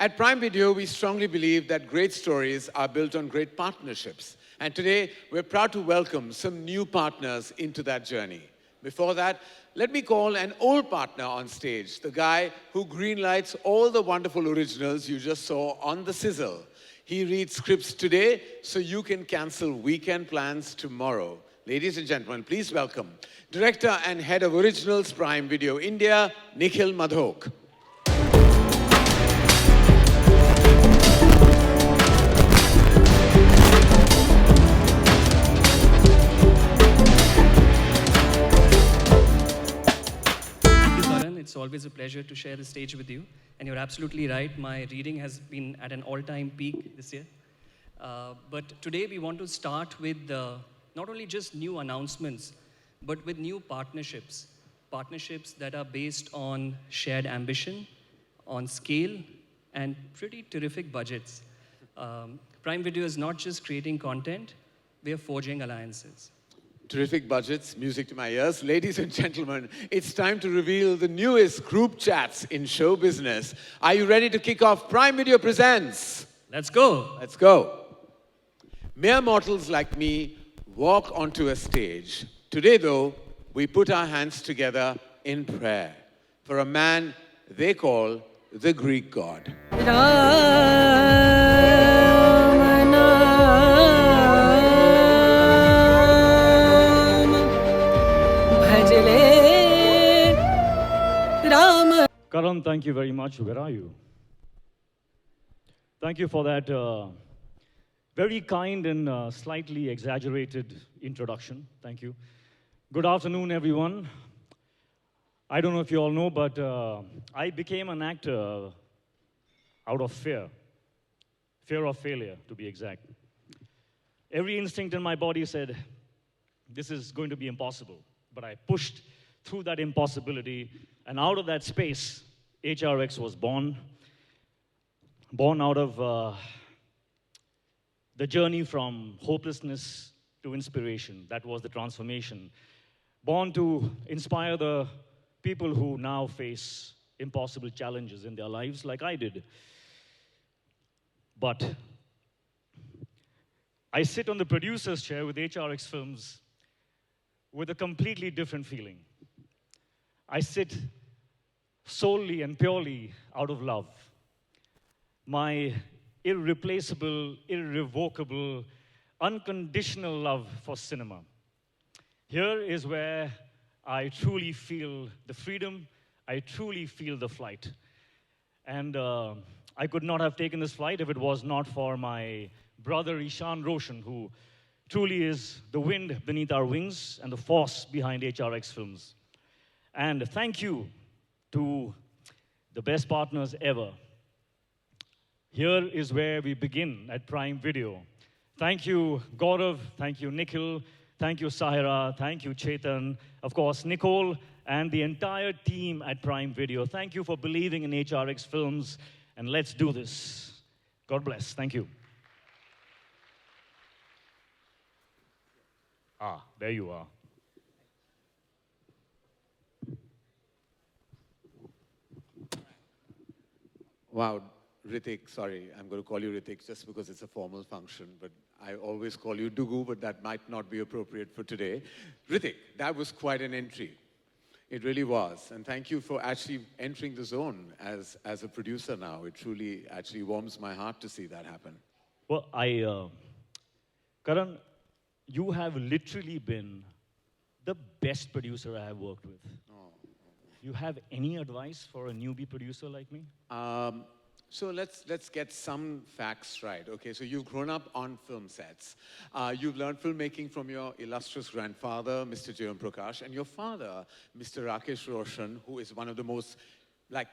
At Prime Video, we strongly believe that great stories are built on great partnerships. And today, we're proud to welcome some new partners into that journey. Before that, let me call an old partner on stage, the guy who greenlights all the wonderful originals you just saw on the sizzle. He reads scripts today so you can cancel weekend plans tomorrow. Ladies and gentlemen, please welcome Director and Head of Originals, Prime Video India, Nikhil Madhok. It's always a pleasure to share the stage with you. And you're absolutely right, my reading has been at an all-time peak this year. But today we want to start with not only just new announcements, but with new partnerships. Partnerships that are based on shared ambition, on scale, and pretty terrific budgets. Prime Video is not just creating content, we are forging alliances. Terrific budgets, music to my ears. Ladies and gentlemen, it's time to reveal the newest group chats in show business. Are you ready to kick off Prime Video Presents? Let's go. Let's go. Mere mortals like me walk onto a stage. Today, though, we put our hands together in prayer for a man they call the Greek god. Karan, thank you very much. Where are you? Thank you for that very kind and slightly exaggerated introduction. Thank you. Good afternoon, everyone. I don't know if you all know, but I became an actor out of fear. Fear of failure, to be exact. Every instinct in my body said, this is going to be impossible. But I pushed through that impossibility, and out of that space, HRX was born. Born out of the journey from hopelessness to inspiration. That was the transformation. Born to inspire the people who now face impossible challenges in their lives like I did. But I sit on the producer's chair with HRX Films with a completely different feeling. I sit solely and purely out of love. My irreplaceable, irrevocable, unconditional love for cinema. Here is where I truly feel the freedom, I truly feel the flight. And I could not have taken this flight if it was not for my brother Ishan Roshan, who truly is the wind beneath our wings and the force behind HRX Films. And thank you to the best partners ever. Here is where we begin at Prime Video. Thank you, Gaurav. Thank you, Nikhil. Thank you, Sahira. Thank you, Chetan. Of course, Nicole and the entire team at Prime Video. Thank you for believing in HRX Films. And let's do this. God bless. Thank you. Ah, there you are. Wow, Hrithik, sorry, I'm going to call you Hrithik just because it's a formal function, but I always call you Dugu, but that might not be appropriate for today. Hrithik, that was quite an entry. It really was. And thank you for actually entering the zone as a producer now. It truly actually warms my heart to see that happen. Well, Karan, you have literally been the best producer I have worked with. Oh. You have any advice for a newbie producer like me? So let's get some facts right. Okay, so you've grown up on film sets. You've learned filmmaking from your illustrious grandfather, Mr. Jayam Prakash, and your father, Mr. Rakesh Roshan, who is one of the most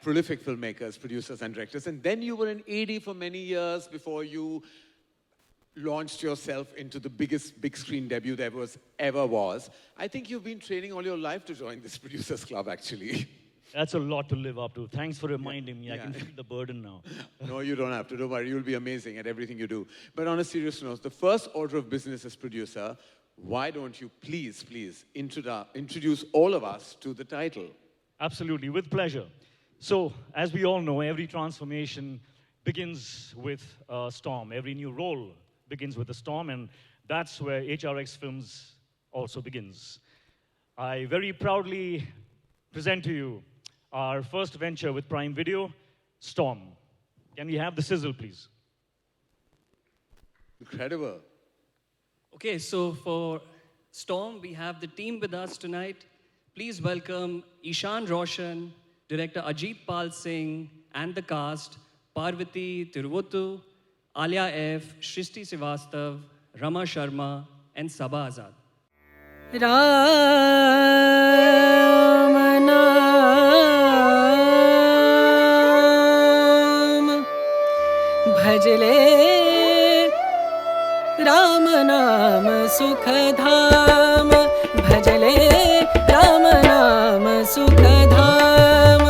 prolific filmmakers, producers, and directors. And then you were an AD for many years before you launched yourself into the biggest big screen debut there ever was. I think you've been training all your life to join this producers club, actually. That's a lot to live up to. Thanks for reminding me. I can feel the burden now. No, you don't have to. Don't worry. You'll be amazing at everything you do. But on a serious note, the first order of business as producer, why don't you please introduce all of us to the title? Absolutely, with pleasure. So, as we all know, every transformation begins with a storm. Every new role begins with a storm, and that's where HRX Films also begins. I very proudly present to you our first venture with Prime Video, Storm. Can we have the sizzle, please? Incredible. Okay, so for Storm, we have the team with us tonight. Please welcome Ishan Roshan, director Ajit Pal Singh, and the cast, Parvati Tiruvuttu, Alia F., Shristi Srivastav, Rama Sharma, and Sabha Azad. Ram नाम भजले राम नाम सुखधाम भजले राम नाम सुखधाम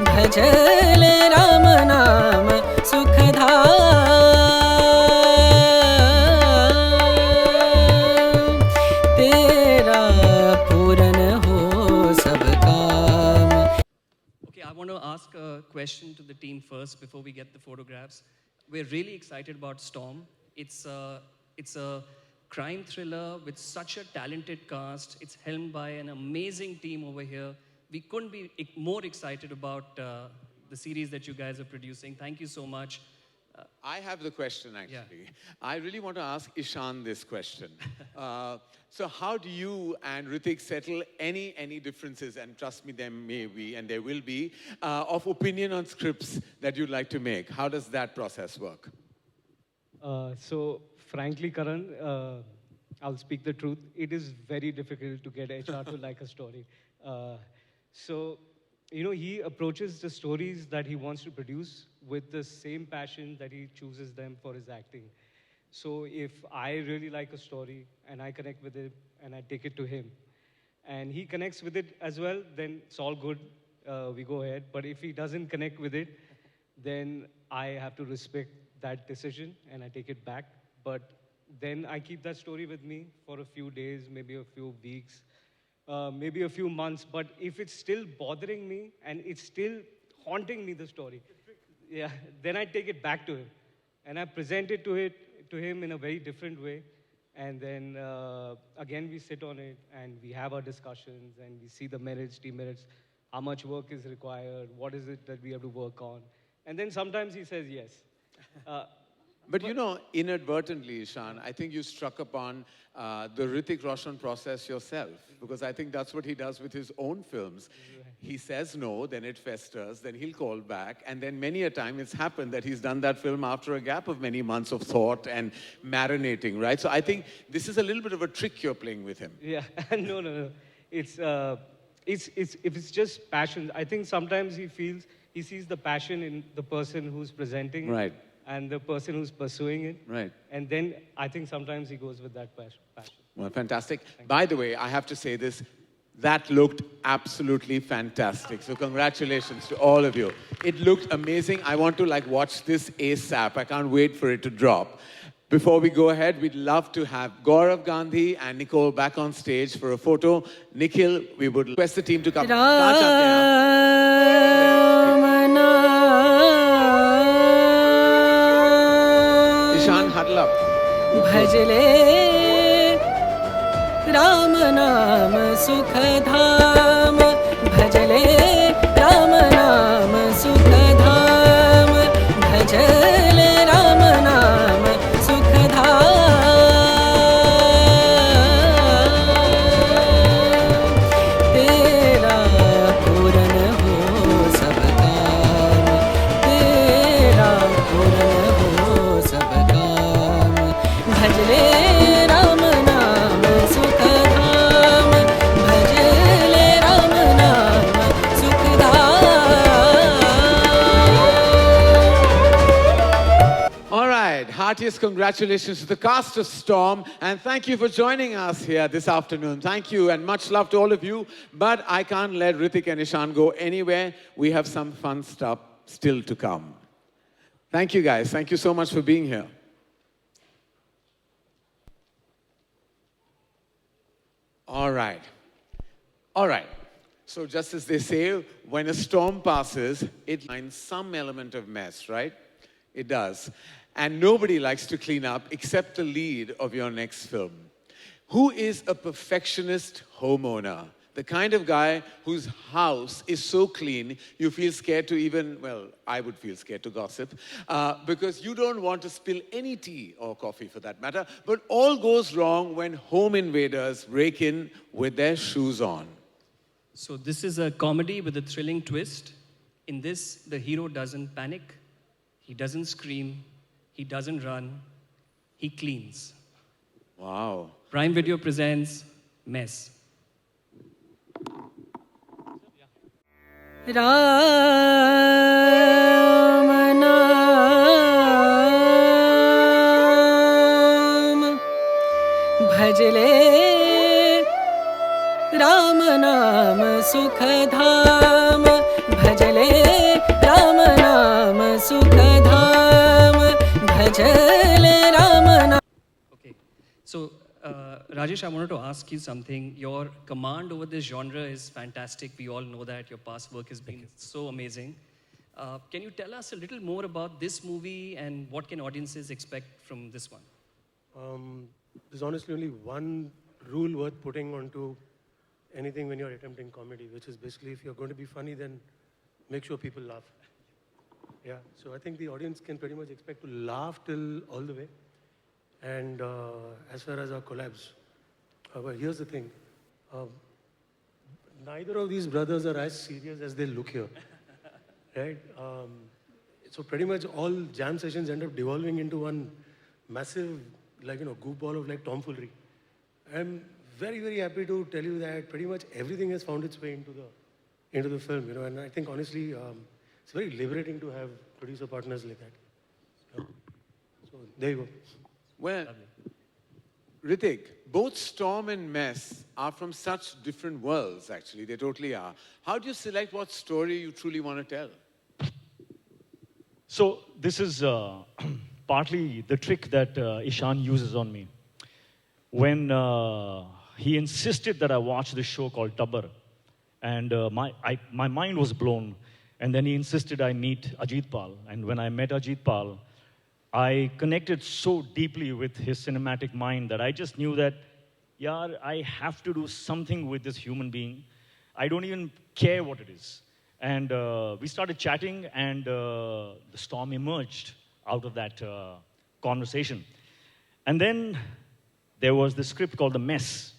भजले राम नाम सुखधाम तेरा पूरन हो सब काम। Okay, I want to ask a question to the team first before we get the photographs. We're really excited about Storm. It's a crime thriller with such a talented cast. It's helmed by an amazing team over here. We couldn't be more excited about the series that you guys are producing. Thank you so much. I have the question, actually. I really want to ask Ishan this question. So how do you and Hrithik settle any differences, and trust me, there may be, and there will be, of opinion on scripts that you'd like to make? How does that process work? So, frankly, Karan, I'll speak the truth. It is very difficult to get HR to like a story. So, you know, he approaches the stories that he wants to produce with the same passion that he chooses them for his acting. So, if I really like a story and I connect with it and I take it to him, and he connects with it as well, then it's all good. We go ahead. But if he doesn't connect with it, then I have to respect that decision and I take it back. But then I keep that story with me for a few days, maybe a few weeks, maybe a few months. But if it's still bothering me and it's still haunting me, the story, yeah, then I take it back to him and I present it to him in a very different way. And then again, we sit on it and we have our discussions and we see the merits, demerits, how much work is required, what is it that we have to work on. And then sometimes he says yes. But you know, inadvertently, Ishan, I think you struck upon the Hrithik Roshan process yourself, because I think that's what he does with his own films. He says no, then it festers, then he'll call back, and then many a time it's happened that he's done that film after a gap of many months of thought and marinating, right? So I think this is a little bit of a trick you're playing with him. Yeah, no. If it's just passion, I think sometimes he sees the passion in the person who's presenting it. Right. And the person who's pursuing it. Right. And then I think sometimes he goes with that passion. Well, fantastic. By the way, I have to say this, that looked absolutely fantastic. So congratulations to all of you. It looked amazing. I want to watch this ASAP. I can't wait for it to drop. Before we go ahead, we'd love to have Gaurav Gandhi and Nicole back on stage for a photo. Nikhil, we would request the team to come. Ishan, huddle up. भजले राम नाम सुखधाम भजले राम नाम सुखधाम भजले राम नाम सुखधाम तेरा पूरन हो सब काम तेरा पूरन हो सब काम भजले राम नाम सुखधाम भजले राम नाम Sukhdham. All right, heartiest congratulations to the cast of Storm, and thank you for joining us here this afternoon. Thank you, and much love to all of you. But I can't let Hrithik and Ishan go anywhere. We have some fun stuff still to come. Thank you, guys. Thank you so much for being here. All right. So just as they say, when a storm passes, it finds some element of mess, right? It does. And nobody likes to clean up except the lead of your next film. Who is a perfectionist homeowner? The kind of guy whose house is so clean, you feel scared to even, well, I would feel scared to gossip, because you don't want to spill any tea or coffee for that matter, but all goes wrong when home invaders break in with their shoes on. So this is a comedy with a thrilling twist. In this, the hero doesn't panic, he doesn't scream, he doesn't run, he cleans. Wow. Prime Video presents Mess. Ram नाम भजले राम नाम सुख धाम भजले राम नाम सुख धाम भजले राम नाम. Okay, so Rajesh, I wanted to ask you something. Your command over this genre is fantastic. We all know that. Your past work has been so amazing. Can you tell us a little more about this movie and what can audiences expect from this one? There's honestly only one rule worth putting onto anything when you're attempting comedy, which is basically if you're going to be funny, then make sure people laugh. Yeah, so I think the audience can pretty much expect to laugh till all the way. And as far as our collabs, but here's the thing. Neither of these brothers are as serious as they look here, right? So pretty much all jam sessions end up devolving into one massive, goofball of tomfoolery. I'm very, very happy to tell you that pretty much everything has found its way into the film, and I think honestly, it's very liberating to have producer partners like that. So there you go. Well, Hrithik, both Storm and Mess are from such different worlds, actually. They totally are. How do you select what story you truly want to tell? So this is partly the trick that Ishan uses on me. When he insisted that I watch this show called Tabbar, and my mind was blown. And then he insisted I meet Ajit Pal. And when I met Ajit Pal, I connected so deeply with his cinematic mind that I just knew that, yeah, I have to do something with this human being. I don't even care what it is. And we started chatting, and the storm emerged out of that conversation. And then there was this script called The Mess,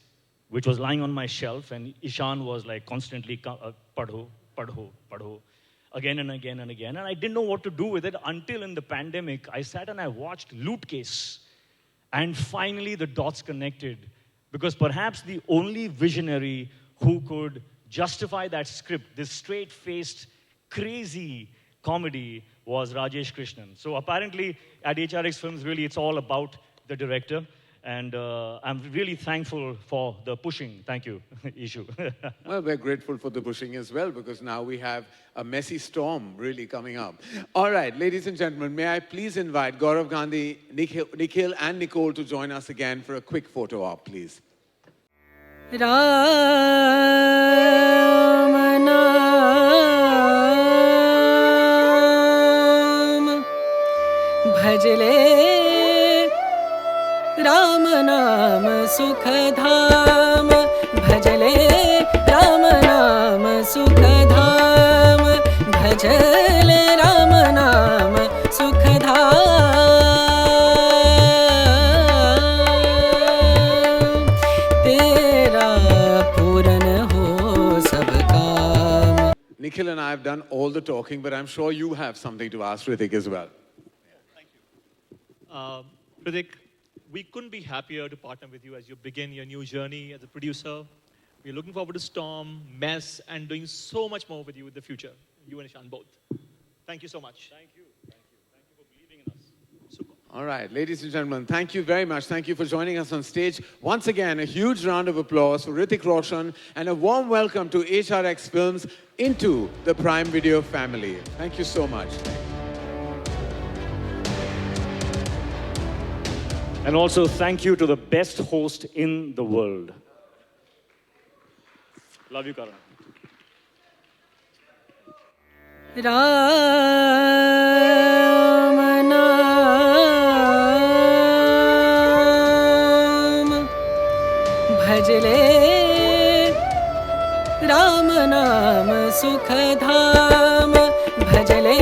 which was lying on my shelf, and Ishan was like constantly, padho, padho, padho, again and again and again. And I didn't know what to do with it until in the pandemic, I sat and I watched Loot Case. And finally, the dots connected. Because perhaps the only visionary who could justify that script, this straight-faced, crazy comedy, was Rajesh Krishnan. So apparently, at HRX Films, really, it's all about the director. And I'm really thankful for the pushing. Thank you, Ishu. Well, we're grateful for the pushing as well, because now we have a messy storm really coming up. All right, ladies and gentlemen, may I please invite Gaurav Gandhi, Nikhil and Nicole to join us again for a quick photo op, please. Ram नाम भजले राम नाम सुख धाम भजले राम नाम सुख धाम भजले राम नाम सुख धाम तेरा पूरन हो सब काम. Nikhil and I have done all the talking, but I'm sure you have something to ask Hrithik as well. Hrithik, we couldn't be happier to partner with you as you begin your new journey as a producer. We're looking forward to Storm, Mess, and doing so much more with you in the future. You and Ishan both. Thank you so much. Thank you. Thank you. Thank you for believing in us. Super. All right, ladies and gentlemen, thank you very much. Thank you for joining us on stage. Once again, a huge round of applause for Hrithik Roshan and a warm welcome to HRX Films into the Prime Video family. Thank you so much. And also, thank you to the best host in the world. Love you, Karan. Ram भजले राम नाम सुख धाम भजले